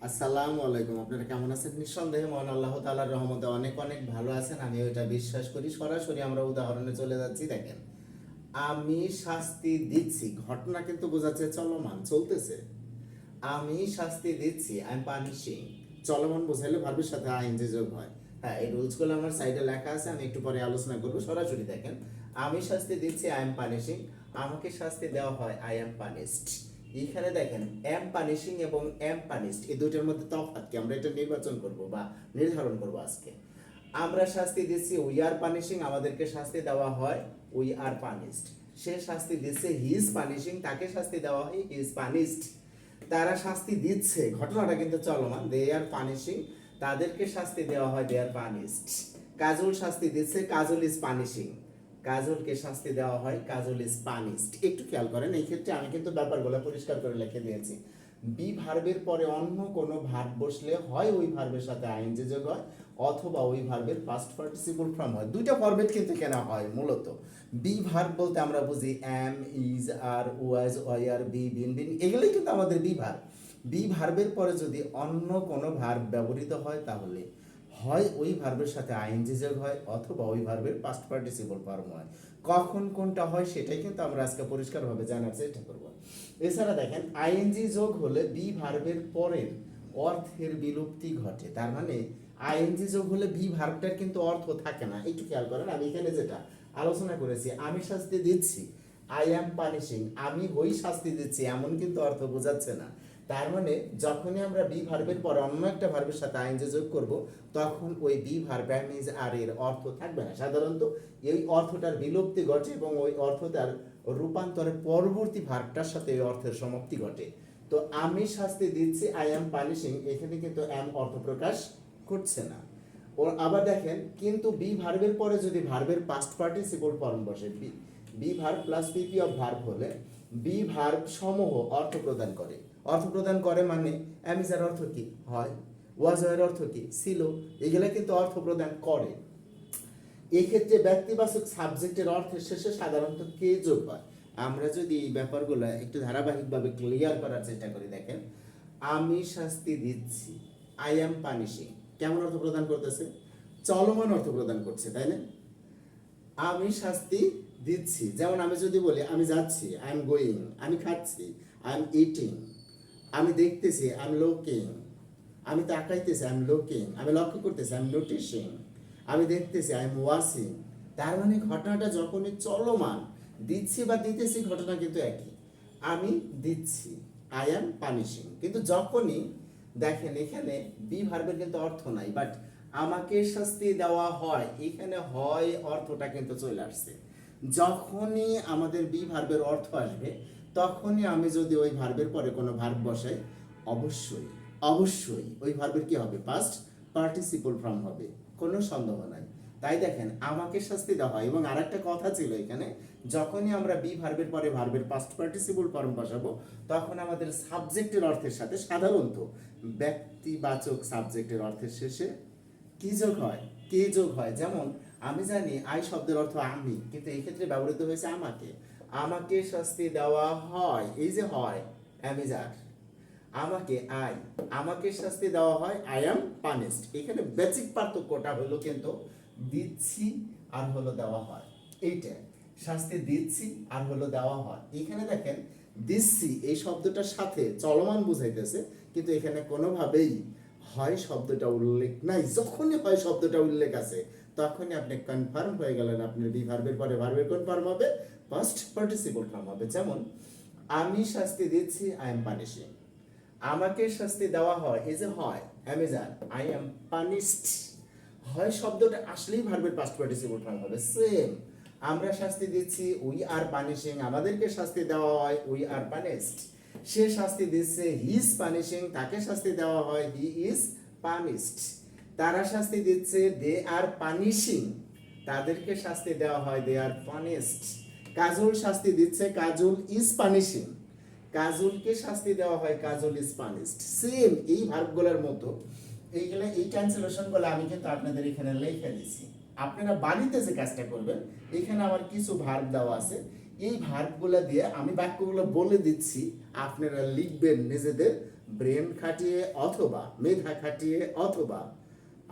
আসসালামু আলাইকুম। আপনারা কেমন আছেন? নিঃসন্দেহে মহান আল্লাহ তাআলার রহমতে অনেক অনেক ভালো আছেন। আমি ওইটা বিশ্বাস করি। সরাসরি আমরা উদাহরণে চলে যাচ্ছি। দেখেন, আমি শাস্তি দিচ্ছি, ঘটনা কিন্তু বোঝাচ্ছে চলমান, চলতেছে। আমি শাস্তি দিচ্ছি, আই এম পানিশিং। চলমান বোঝাইলে ভার্বের সাথে আইএনজি যোগ হয়। হ্যাঁ, এই রুলসগুলো আমার সাইডে লেখা আছে, আমি একটু পরে আলোচনা করব। সরাসরি দেখেন, আমি শাস্তি দিচ্ছি, আই এম পানিশিং। আমাকে শাস্তি দেওয়া হয়, আই এম পানিশড। এইখানে দেখেন, এম পানিশিং এবং এম পানিশড এই দুইটার মধ্যে তফাৎ কি আমরা এটা নির্বাচন করব বা নির্ধারণ করব আজকে। আমরা শাস্তি দিচ্ছি, উই আর পানিশিং। আমাদেরকে শাস্তি দেওয়া হয়, উই আর পানিশড। সে শাস্তি দিচ্ছে, হি ইজ পানিশিং। তাকে শাস্তি দেওয়া হয়, হি ইজ পানিশড। তারা শাস্তি দিচ্ছে, ঘটনাটা কিন্তু চলমান, দে আর পানিশিং। তাদেরকে শাস্তি দেওয়া হয়, দে আর পানিশড। কাজল শাস্তি দিচ্ছে, কাজল ইজ পানিশিং। কাজলকে শাস্তি দেওয়া হয়, কাজল ইজ পানিশড। একটু খেয়াল করেন, এই ক্ষেত্রে আমি কিন্তু ব্যাপারগুলো পরিষ্কার করে লিখে দিয়েছি। বি ভার্বের পরে অন্য কোনো ভার্ব বসলে হয় ওই ভার্বের সাথে আইএনজি যোগ হয়, অথবা ওই ভার্বের পাস্ট পার্টিসিপল ফর্ম হয়। দুইটা ফরম্যাট কিন্তু এখানে হয় মূলত। বি ভার্ব বলতে আমরা বুঝি am, is, are, was, were, be, been, been, এগুলোই কিন্তু আমাদের বি ভার্ব। বি ভার্বের পরে যদি অন্য কোনো ভার্ব ব্যবহৃত হয় তাহলে হয় ওই ভার্বের সাথে আইএনজি যোগ হয়, অথবা ওই ভার্বের পাস্ট পার্টিসিপল ফর্ম হয়। কখন কোনটা হয় সেটাই কিন্তু আমরা আজকে পরিষ্কারভাবে জানার চেষ্টা করব। এছাড়া দেখেন, আইএনজি যোগ হলে বি ভার্বের পরের অর্থের বিলুপ্তি ঘটে। তার মানে আইএনজি যোগ হলে বি ভার্বটার কিন্তু অর্থ থাকে না। একটু খেয়াল করেন, আমি এখানে যেটা আলোচনা করেছি, আমি শাস্তি দিচ্ছি, আই অ্যাম পানিশিং, আমি হই শাস্তি দিচ্ছি, এমন কিন্তু অর্থ বোঝাচ্ছে না। তার মানে যখনই আমরা বি ভার্বের পরে অন্য একটা ভার্বের সাথে আইএনজি যোগ করব, তখন ওই বি ভার্ব অ্যাম ইজ আর এর অর্থ থাকবে না। সাধারণত এই অর্থটার বিলুপ্তি ঘটে এবং ওই অর্থটার রূপান্তরে পরবর্তী ভার্বটার সাথে এই অর্থের সমাপ্তি ঘটে। তো আমি শাস্তি দিচ্ছি, আই অ্যাম পানিশিং, এখানে কিন্তু অ্যাম অর্থ প্রকাশ করছে না। ও আবার দেখেন, কিন্তু বি ভার্বের পরে যদি ভার্বের পাস্ট পার্টিসিপল ফর্ম বসে, be be verb plus PP of verb হলে বি ভার্ব সমূহ অর্থ প্রদান করে। অর্থ প্রদান করে মানে অ্যামিজার অর্থ কি হয়, ওয়াজ এর অর্থ কি ছিল, এগুলা কিন্তু অর্থ প্রদান করে। এক্ষেত্রে ব্যক্তিবাচক সাবজেক্টের অর্থের শেষে সাধারণত কে যোগ হয়। আমরা যদি এই ব্যাপারগুলো একটু ধারাবাহিকভাবে ক্লিয়ার করার চেষ্টা করি, দেখেন, আমি শাস্তি দিচ্ছি, আই অ্যাম পানিশিং, কেমন অর্থ প্রদান করতেছে? চলমান অর্থ প্রদান করছে, তাই না? আমি শাস্তি দিচ্ছি, যেমন আমি যদি বলি আমি যাচ্ছি, আই এম গোয়িং, আমি খাচ্ছি, আই এম ইটিং, আমি দেখতেছি, আই এম লুকিং, আমি তাকাইতেছি, আই এম লুকিং, আমি লক্ষ্য করতেছি, আই এম নোটিশিং, আমি দেখতেছি, আই এম ওয়াচিং। তার মানে ঘটনাটা যখনই চলমান, দিচ্ছি বা দিতেছি ঘটনা কিন্তু একই। আমি দিচ্ছি, আই অ্যাম পানিশিং। কিন্তু যখনই দেখেন এখানে বি ভার্বের কিন্তু অর্থ নাই, বাট আমাকে শাস্তি দেওয়া হয়, এখানে হয় অর্থটা কিন্তু চলে আসছে। যখনই আমাদের বি ভার্বের অর্থ আসবে, তখনই আমি যদি ওই ভার্বের পরে কোনো ভার্ব বসাই, অবশ্যই অবশ্যই ওই ভার্বের কি হবে? পাস্ট পার্টিসিপল ফর্ম হবে, কোনো সন্দেহ নাই। তাই দেখেন, আমাকে শাস্তি দেওয়া হয়। এবং আরেকটা কথা ছিল এখানে, যখনই আমরা বি ভার্বের পরে ভার্বের পাস্ট পার্টিসিপল ফর্ম বসাবো, তখন আমাদের সাবজেক্টের অর্থের সাথে সাধারণত ব্যক্তিবাচক সাবজেক্টের অর্থের শেষে কি যোগ হয়? কে যোগ হয়। যেমন আমি জানি আই শব্দের অর্থ আমি, কিন্তু এই ক্ষেত্রে ব্যবহৃত হয়েছে আমাকে। আমাকে শাস্তি দেওয়া হয়, এই যে হয়, অ্যামিজার, আমাকে আই, আমাকে শাস্তি দেওয়া হয়, আই অ্যাম পানিশড। এখানে বেসিক পার্থক্যটা হলো কিন্তু দিচ্ছি আর হলো দেওয়া হয়। এইটা শাস্তি দিচ্ছি আর হলো দেওয়া হয়। এখানে দেখেন, দিচ্ছি এই শব্দটার সাথে চলমান বুঝাইতেছে, কিন্তু এখানে কোনোভাবেই হয় শব্দটা উল্লেখ নাই। যখনই হয় শব্দটা উল্লেখ আছে, তখনই আপনি কনফার্ম হয়ে গেলেন, আপনার বি ভার্বের পরে ভার্বের কোন ফর্ম হবে? পাস্ট পার্টিসিপল ফর্ম হবে। যেমন আমি শাস্তি দিচ্ছি, আই এম পানিশিং, আমাকে শাস্তি দেওয়া হয়, এই যে হয়, অ্যামেজার, আই এম পানিশড, হয় শব্দটা আসলেই ভার্বের পাস্ট পার্টিসিপল ফর্ম হবে। সেম আমরা শাস্তি দিচ্ছি, উই আর পানিশিং, আমাদেরকে শাস্তি দেওয়া হয়, উই আর পানিশড। সে শাস্তি দিচ্ছে, হি ইজ পানিশিং, তাকে শাস্তি দেওয়া হয়, হি ইজ পানিশড। তারা শাস্তি দিচ্ছে, দে আর পানিশিং, তাদেরকে শাস্তি দেওয়া হয়, দে আর পানিশড। কাজল শাস্তি দিচ্ছে, কাজল ইজ পানিশিং, কাজলকে শাস্তি দেওয়া হয়, কাজল ইজ পানিশড। সেম এই ভার্বগুলোর মতো এইগুলো, এই ট্রান্সলেশনগুলো আমি কিন্তু আপনাদের এখানে লিখে দিছি। আপনারা বাড়িতে যে কাজটা করবেন, এখানে আমার কিছু ভার্ব দেওয়া আছে, এই ভার্বগুলো দিয়ে আমি বাক্যগুলো বলে দিচ্ছি, আপনারা লিখবেন নিজেদের ব্রেন খাটিয়ে অথবা মেধা খাটিয়ে অথবা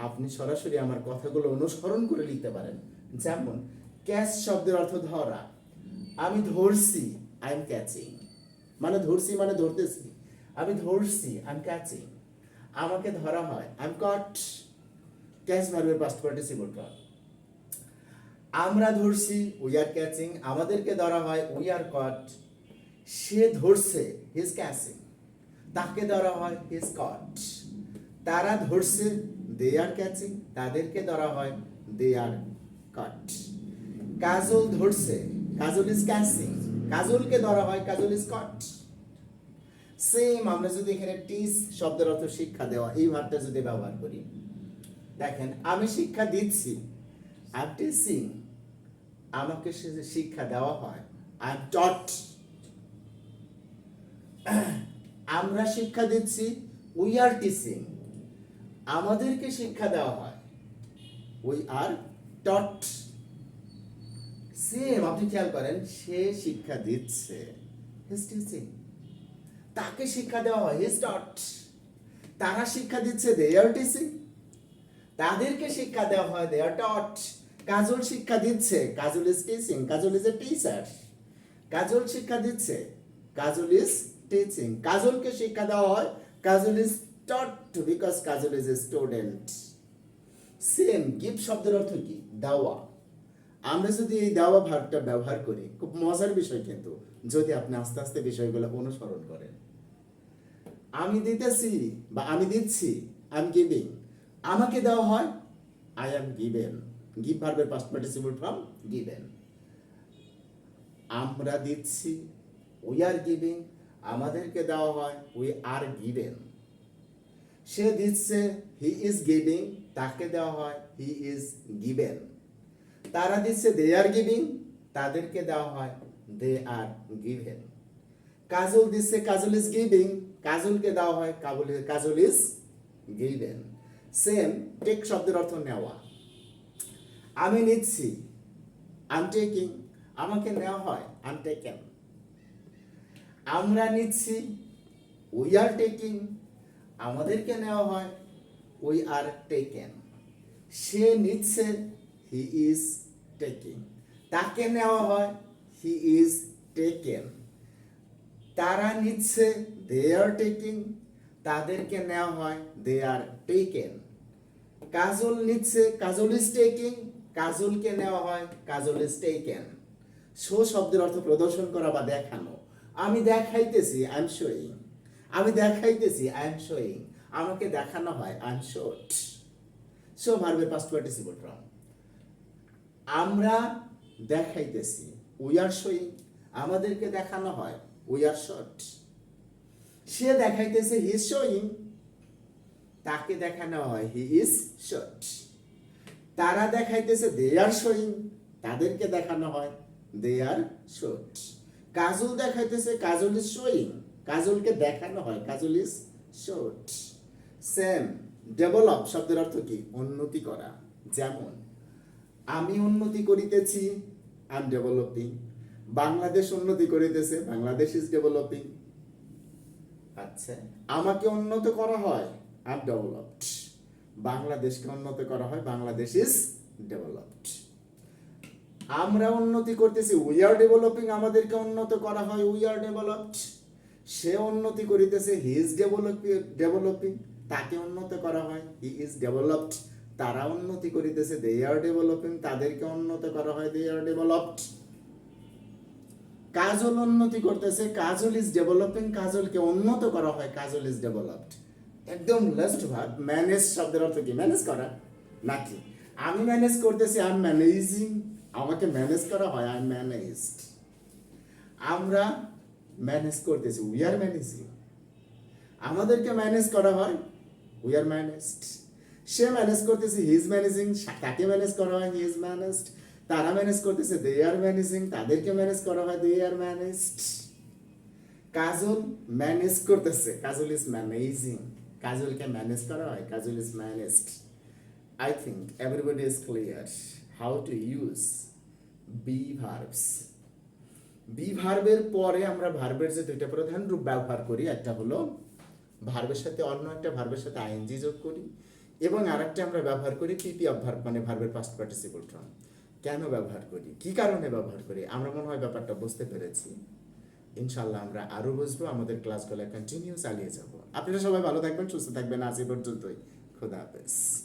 আপনি সরাসরি আমার কথাগুলো অনুসরণ করে লিখতে পারেন। যেমন ক্যাচ শব্দের অর্থ ধরা। আমি ধরছি, আই এম ক্যাচিং, মানে ধরছি মানে ধরতেছি। আমি ধরছি, আই এম ক্যাচিং। আমাকে ধরা হয়, আই এম কট। ক্যাচ ভার্বের পাস্ট পার্টিসিপল ফর্ম। আমরা ধরছি, উই আর ক্যাচিং। আমাদেরকে ধরা হয়, উই আর কট। সে ধরছে, হি ইজ ক্যাচিং। তাকে ধরা হয়, হি ইজ কট। তারা ধরছে, দে আর ক্যাচিং। তাদেরকে ধরা হয়, দে আর কট। কাজল ধরছে, কাজল ইজ ক্যাচিং। কাজলকে ধরা হয়, কাজল ইজ কট। সেম আমরা যদি এখানে টিচ শব্দের অর্থ শিক্ষা দেওয়া, এই ভাবটা যদি ব্যবহার করি, দেখেন আমি শিক্ষা দিচ্ছি, আই এম টিচিং। আমাকে শিক্ষা দেওয়া হয়, আই এম টট। আমরা শিক্ষা দিচ্ছি, উই আর টিচিং। আমাদেরকে শিক্ষা দেওয়া হয়, উই আর টট। সেম আপনি খেয়াল করেন, সে শিক্ষা দিচ্ছে, হি ইজ টিচিং। তাকে শিক্ষা দেওয়া হয়, হি ইজ টট। তারা শিক্ষা দিচ্ছে, দে আর টিচিং। তাদেরকে শিক্ষা দেওয়া হয়, দে আর টট। কাজল শিক্ষা দিচ্ছে, Kajal is teaching. Kajal is a teacher. Kajal শিক্ষা দিচ্ছে, কাজল ইজ টিচিং। কাজলকে শিক্ষা দেওয়া হয়, Kajal is taught because Kajal is a student. Same gift শব্দের অর্থ কি? দেওয়া। আমরা যদি এই দেওয়া ভাগটা ব্যবহার করি, খুব মজার বিষয় কিন্তু, যদি আপনি আস্তে আস্তে বিষয়গুলো অনুসরণ করেন। আমি দিতেছি বা আমি দিচ্ছি, আই এম গিভিং। আমাকে দেওয়া হয়, আই এম গিভেন। গিভ ভার্বের পাস্ট পার্টিসিপল ফর্ম গিভেন। আমরা দিচ্ছি, উই আর গিভিং। আমাদেরকে দেওয়া হয়, উই আর গিভেন। সে দিচ্ছে, হি ইজ গিভিং। তাকে দেওয়া হয়, হি ইজ গিভেন। তারা দিচ্ছে, দে আর গিভিং। তাদেরকে দেওয়া হয়, দে আর গিভেন। কাজল দিচ্ছে, কাজল ইজ গিভিং। কাজলকে দেওয়া হয়, Kajal is given. Same take শব্দের অর্থ নেওয়া। আমি নিচ্ছি, আই এম টেকিং। আমাকে নেওয়া হয়, আই এম টেকেন। আমরা নিচ্ছি, উই আর টেকিং। আমাদেরকে নেওয়া হয়, উই আর টেকেন। সে নিচ্ছে, হি ইজ টেকিং। তাকে নেওয়া হয়, হি ইজ টেকেন। তারা নিচ্ছে, দে আর টেকিং। তাদেরকে নেওয়া হয়, দে আর টেকেন। কাজল নিচ্ছে, কাজল ইজ টেকিং। কাজলকে নেওয়া হয়, কাজল ইজ টেকেন। শো শব্দের অর্থ প্রদর্শন করা বা দেখানো। আমি দেখাইতেছি, আই এম শোয়িং। আমি দেখাইতেছি, আই এম শোয়িং। আমাকে দেখানো হয়, আই এম শোড। শো ভার্বের পাস্ট পার্টিসিপল ফর্ম। আমরা দেখাইতেছি, উই আর শোয়িং। আমাদেরকে দেখানো হয়, উই আর শোড। সে দেখাইতেছে, হি ইজ শোয়িং। তাকে দেখানো হয়, হি ইজ শোড। তারা দেখাইতেছে, দে আর শোয়িং। তাদেরকে দেখানো হয়, দে আর শোড। কাজল দেখাইতেছে, কাজল ইজ শোয়িং। কাজলকে দেখানো হয়, Kajal is showed. Same develop শব্দের অর্থ কি? উন্নতি করা। যেমন আমি উন্নতি করিতেছি, আই এম ডেভেলপিং। বাংলাদেশ উন্নতি করিতেছে, বাংলাদেশ ইজ ডেভেলপিং। আচ্ছা, আমাকে উন্নত করা হয়, আই এম ডেভেলপড। বাংলাদেশকে উন্নত করা হয়, বাংলাদেশ ইজ ডেভেলপড। আমরা উন্নতি করতেছি, উই আর ডেভেলপিং। আমাদেরকে উন্নত করা হয়, উই আর ডেভেলপড। সে উন্নতি করিতেছে, হি ইজ ডেভেলপিং। তাকে উন্নত করা হয়, হি ইজ ডেভেলপড। তারা উন্নতি করিতেছে, দে আর ডেভেলপিং। তাদেরকে উন্নত করা হয়, দে আর ডেভেলপড। কাজল উন্নতি করতেছে, কাজল ইজ ডেভেলপিং। কাজলকে উন্নত করা হয়, কাজল ইজ ডেভেলপড। একদম লাস্ট ভার্ব ম্যানেজ শব্দের অর্থ কি? ম্যানেজ করা নাকি? আমি ম্যানেজ করতেছি, আই এম ম্যানেজিং। আমাকে ম্যানেজ করা হয়, আই এম ম্যানেজড। আমরা ম্যানেজ করতেছি, উই আর ম্যানেজিং। আমাদেরকে ম্যানেজ করা হয়, we are managed. Say manage করতেছে, হি ইজ ম্যানেজিং। তাকে ম্যানেজ করা হয়, হি ইজ ম্যানেজড। তারা ম্যানেজ করতেছে, দে আর ম্যানেজিং। তাদেরকে ম্যানেজ করা হয়, দে আর ম্যানেজড। কাজল ম্যানেজ করতেছে, কাজল ইজ ম্যানেজিং। কাজলকে ম্যানেজ করা হয়, Kajal is managed. I think everybody is clear how to use be verbs. be ভার্বের পরে আমরা ভার্বের যে দুইটা প্রধান রূপ ব্যবহার করি, একটা হলো ভার্বের সাথে অন্য একটা ভার্বের সাথে আইএনজি যোগ করি, এবং আরেকটা আমরা ব্যবহার করি পিপি অফ ভার্ব, মানে ভার্বের পাস্ট পার্টিসিপল ফর্ম। কেন ব্যবহার করি, কি কারণে ব্যবহার করি, আমরা মনে হয় ব্যাপারটা বুঝতে পেরেছি। ইনশাল্লাহ আমরা আরো বুঝবো, আমাদের ক্লাসগুলো কন্টিনিউ চালিয়ে যাব। আপনারা সবাই ভালো থাকবেন, সুস্থ থাকবেন, আজ এই পর্যন্তই। খোদা হাফেজ।